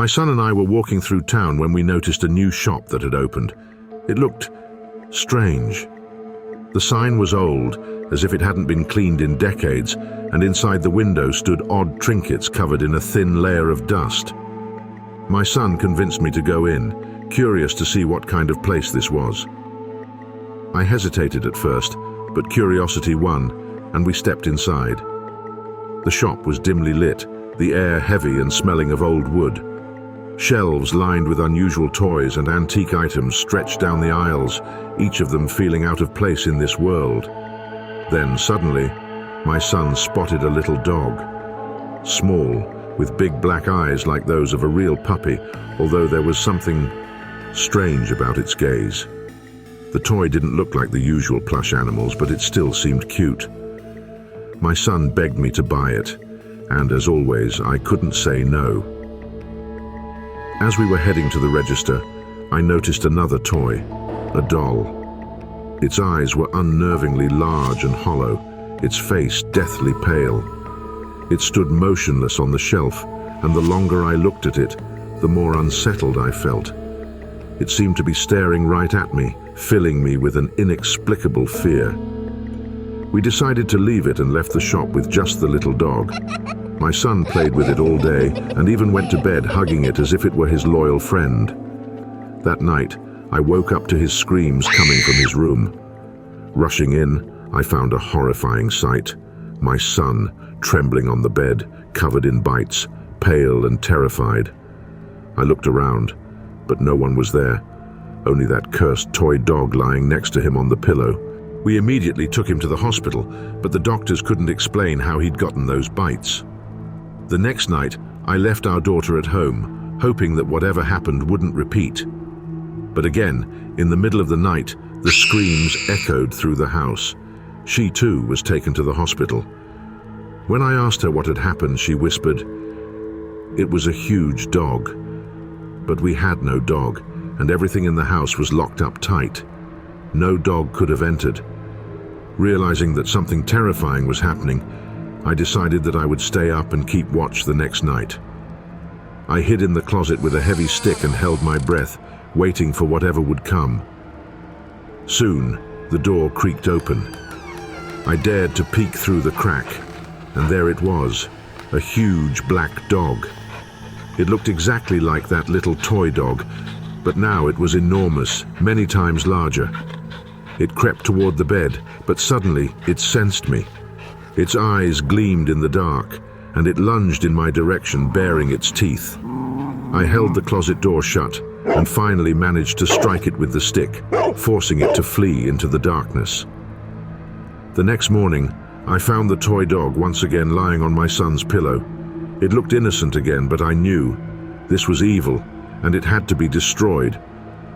My son and I were walking through town when we noticed a new shop that had opened. It looked strange. The sign was old, as if it hadn't been cleaned in decades, and inside the window stood odd trinkets covered in a thin layer of dust. My son convinced me to go in, curious to see what kind of place this was. I hesitated at first, but curiosity won, and we stepped inside. The shop was dimly lit, the air heavy and smelling of old wood. Shelves lined with unusual toys and antique items stretched down the aisles, each of them feeling out of place in this world. Then, suddenly, my son spotted a little dog. Small, with big black eyes like those of a real puppy, although there was something strange about its gaze. The toy didn't look like the usual plush animals, but it still seemed cute. My son begged me to buy it, and as always, I couldn't say no. As we were heading to the register, I noticed another toy, a doll. Its eyes were unnervingly large and hollow, its face deathly pale. It stood motionless on the shelf, and the longer I looked at it, the more unsettled I felt. It seemed to be staring right at me, filling me with an inexplicable fear. We decided to leave it and left the shop with just the little dog. My son played with it all day and even went to bed hugging it as if it were his loyal friend. That night, I woke up to his screams coming from his room. Rushing in, I found a horrifying sight. My son, trembling on the bed, covered in bites, pale and terrified. I looked around, but no one was there, only that cursed toy dog lying next to him on the pillow. We immediately took him to the hospital, but the doctors couldn't explain how he'd gotten those bites. The next night, I left our daughter at home, hoping that whatever happened wouldn't repeat. But again, in the middle of the night, the screams echoed through the house. She too was taken to the hospital. When I asked her what had happened, she whispered, "It was a huge dog." But we had no dog, and everything in the house was locked up tight. No dog could have entered. Realizing that something terrifying was happening, I decided that I would stay up and keep watch the next night. I hid in the closet with a heavy stick and held my breath, waiting for whatever would come. Soon, the door creaked open. I dared to peek through the crack, and there it was, a huge black dog. It looked exactly like that little toy dog, but now it was enormous, many times larger. It crept toward the bed, but suddenly it sensed me. Its eyes gleamed in the dark, and it lunged in my direction, baring its teeth. I held the closet door shut, and finally managed to strike it with the stick, forcing it to flee into the darkness. The next morning, I found the toy dog once again lying on my son's pillow. It looked innocent again, but I knew this was evil, and it had to be destroyed.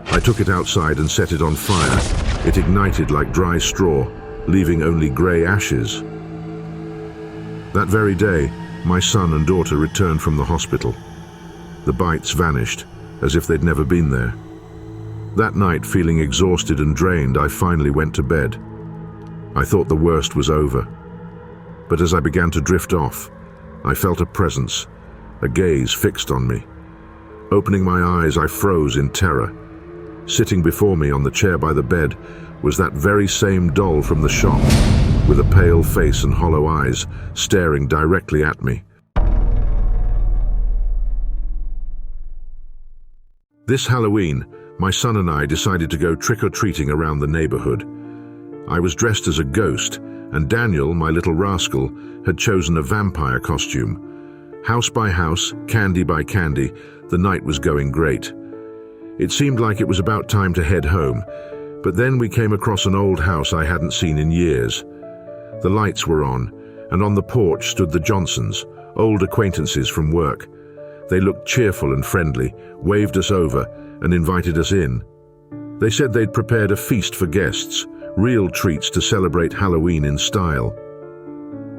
I took it outside and set it on fire. It ignited like dry straw, leaving only grey ashes. That very day, my son and daughter returned from the hospital. The bites vanished, as if they'd never been there. That night, feeling exhausted and drained, I finally went to bed. I thought the worst was over. But as I began to drift off, I felt a presence, a gaze fixed on me. Opening my eyes, I froze in terror. Sitting before me on the chair by the bed was that very same doll from the shop, with a pale face and hollow eyes, staring directly at me. This Halloween, my son and I decided to go trick-or-treating around the neighborhood. I was dressed as a ghost, and Daniel, my little rascal, had chosen a vampire costume. House by house, candy by candy, the night was going great. It seemed like it was about time to head home, but then we came across an old house I hadn't seen in years. The lights were on, and on the porch stood the Johnsons, old acquaintances from work. They looked cheerful and friendly, waved us over, and invited us in. They said they'd prepared a feast for guests, real treats to celebrate Halloween in style.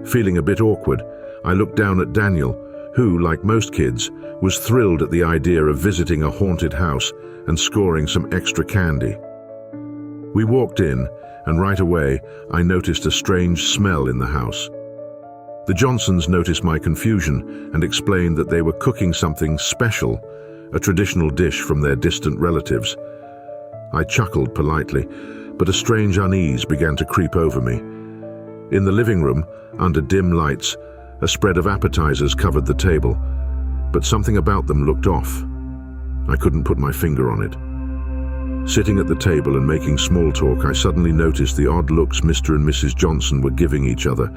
Feeling a bit awkward, I looked down at Daniel, who, like most kids, was thrilled at the idea of visiting a haunted house and scoring some extra candy. We walked in, and right away I noticed a strange smell in the house. The Johnsons noticed my confusion and explained that they were cooking something special, a traditional dish from their distant relatives. I chuckled politely, but a strange unease began to creep over me. In the living room, under dim lights, a spread of appetizers covered the table, but something about them looked off. I couldn't put my finger on it. Sitting at the table and making small talk, I suddenly noticed the odd looks Mr. and Mrs. Johnson were giving each other,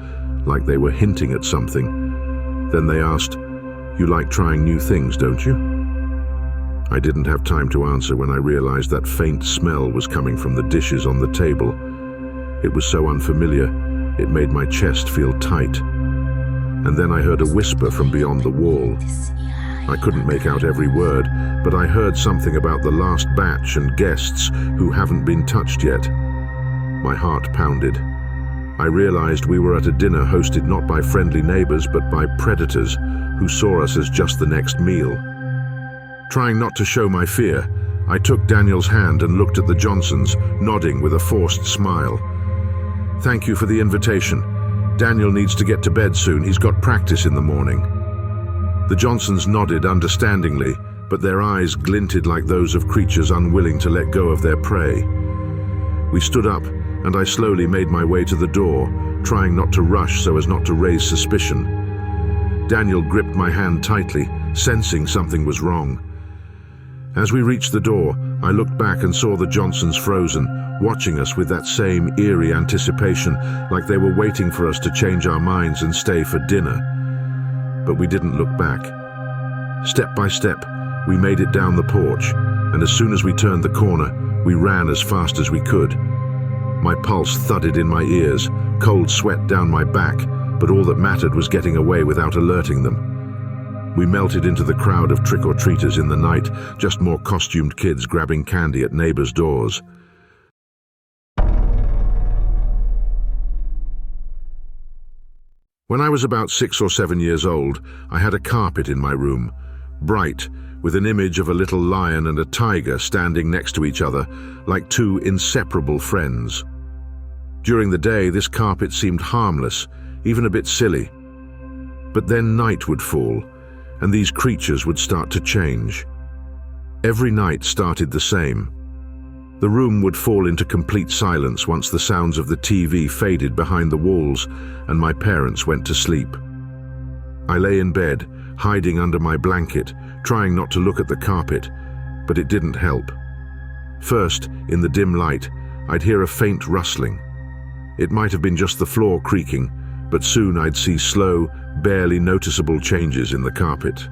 like they were hinting at something. Then they asked, "You like trying new things, don't you?" I didn't have time to answer when I realized that faint smell was coming from the dishes on the table. It was so unfamiliar, it made my chest feel tight. And then I heard a whisper from beyond the wall. I couldn't make out every word, but I heard something about the last batch and guests who haven't been touched yet. My heart pounded. I realized we were at a dinner hosted not by friendly neighbors but by predators who saw us as just the next meal. Trying not to show my fear, I took Daniel's hand and looked at the Johnsons, nodding with a forced smile. "Thank you for the invitation. Daniel needs to get to bed soon. He's got practice in the morning." The Johnsons nodded understandingly, but their eyes glinted like those of creatures unwilling to let go of their prey. We stood up, and I slowly made my way to the door, trying not to rush so as not to raise suspicion. Daniel gripped my hand tightly, sensing something was wrong. As we reached the door, I looked back and saw the Johnsons frozen, watching us with that same eerie anticipation, like they were waiting for us to change our minds and stay for dinner. But we didn't look back. Step by step, we made it down the porch, and as soon as we turned the corner, we ran as fast as we could. My pulse thudded in my ears, cold sweat down my back, but all that mattered was getting away without alerting them. We melted into the crowd of trick-or-treaters in the night, just more costumed kids grabbing candy at neighbors' doors. When I was about 6 or 7 years old, I had a carpet in my room, bright, with an image of a little lion and a tiger standing next to each other, like two inseparable friends. During the day, this carpet seemed harmless, even a bit silly. But then night would fall, and these creatures would start to change. Every night started the same. The room would fall into complete silence once the sounds of the TV faded behind the walls and my parents went to sleep. I lay in bed, hiding under my blanket, trying not to look at the carpet, but it didn't help. First, in the dim light, I'd hear a faint rustling. It might have been just the floor creaking, but soon I'd see slow, barely noticeable changes in the carpet.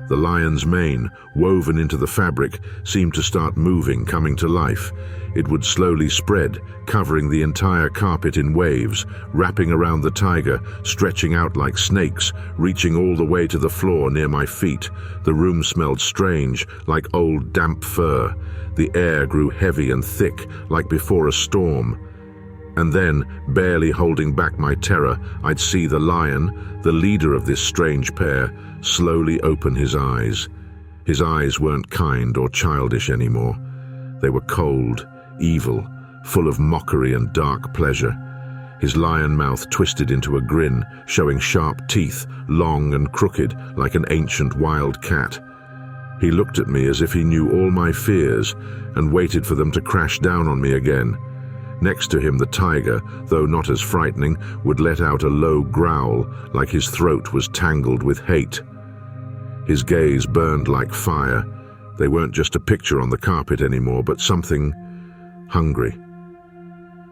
The lion's mane, woven into the fabric, seemed to start moving, coming to life. It would slowly spread, covering the entire carpet in waves, wrapping around the tiger, stretching out like snakes, reaching all the way to the floor near my feet. The room smelled strange, like old damp fur. The air grew heavy and thick, like before a storm. And then, barely holding back my terror, I'd see the lion, the leader of this strange pair, slowly open his eyes. His eyes weren't kind or childish anymore. They were cold, evil, full of mockery and dark pleasure. His lion mouth twisted into a grin, showing sharp teeth, long and crooked, like an ancient wild cat. He looked at me as if he knew all my fears and waited for them to crash down on me again. Next to him, the tiger, though not as frightening, would let out a low growl, like his throat was tangled with hate. His gaze burned like fire. They weren't just a picture on the carpet anymore, but something hungry.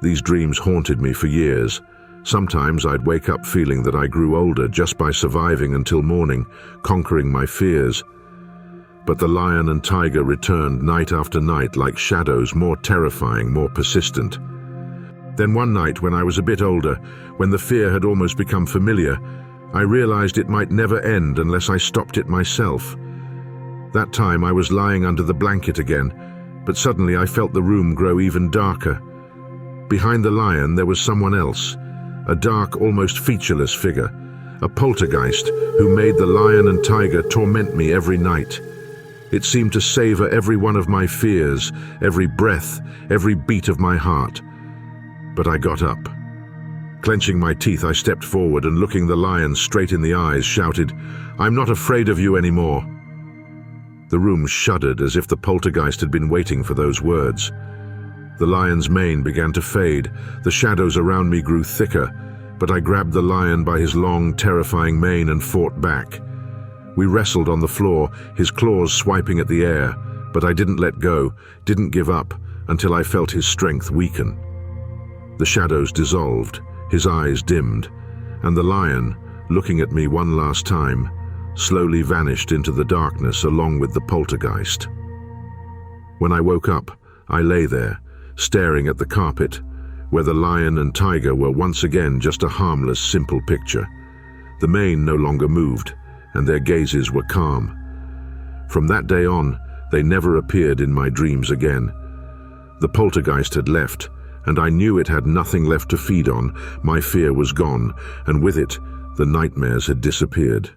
These dreams haunted me for years. Sometimes I'd wake up feeling that I grew older just by surviving until morning, conquering my fears. But the lion and tiger returned night after night like shadows, more terrifying, more persistent. Then one night, when I was a bit older, when the fear had almost become familiar, I realized it might never end unless I stopped it myself. That time I was lying under the blanket again, but suddenly I felt the room grow even darker. Behind the lion there was someone else, a dark, almost featureless figure, a poltergeist who made the lion and tiger torment me every night. It seemed to savor every one of my fears, every breath, every beat of my heart. But I got up. Clenching my teeth, I stepped forward and, looking the lion straight in the eyes, shouted, "I'm not afraid of you anymore." The room shuddered as if the poltergeist had been waiting for those words. The lion's mane began to fade. The shadows around me grew thicker, but I grabbed the lion by his long, terrifying mane and fought back. We wrestled on the floor, his claws swiping at the air, but I didn't let go, didn't give up, until I felt his strength weaken. The shadows dissolved, his eyes dimmed, and the lion, looking at me one last time, slowly vanished into the darkness along with the poltergeist. When I woke up, I lay there, staring at the carpet, where the lion and tiger were once again just a harmless, simple picture. The mane no longer moved, and their gazes were calm. From that day on, they never appeared in my dreams again. The poltergeist had left, and I knew it had nothing left to feed on. My fear was gone, and with it, the nightmares had disappeared.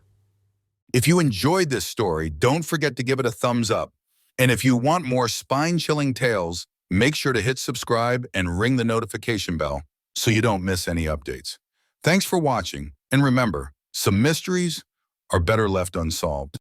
If you enjoyed this story, don't forget to give it a thumbs up. And if you want more spine-chilling tales, make sure to hit subscribe and ring the notification bell so you don't miss any updates. Thanks for watching, and remember, some mysteries are better left unsolved.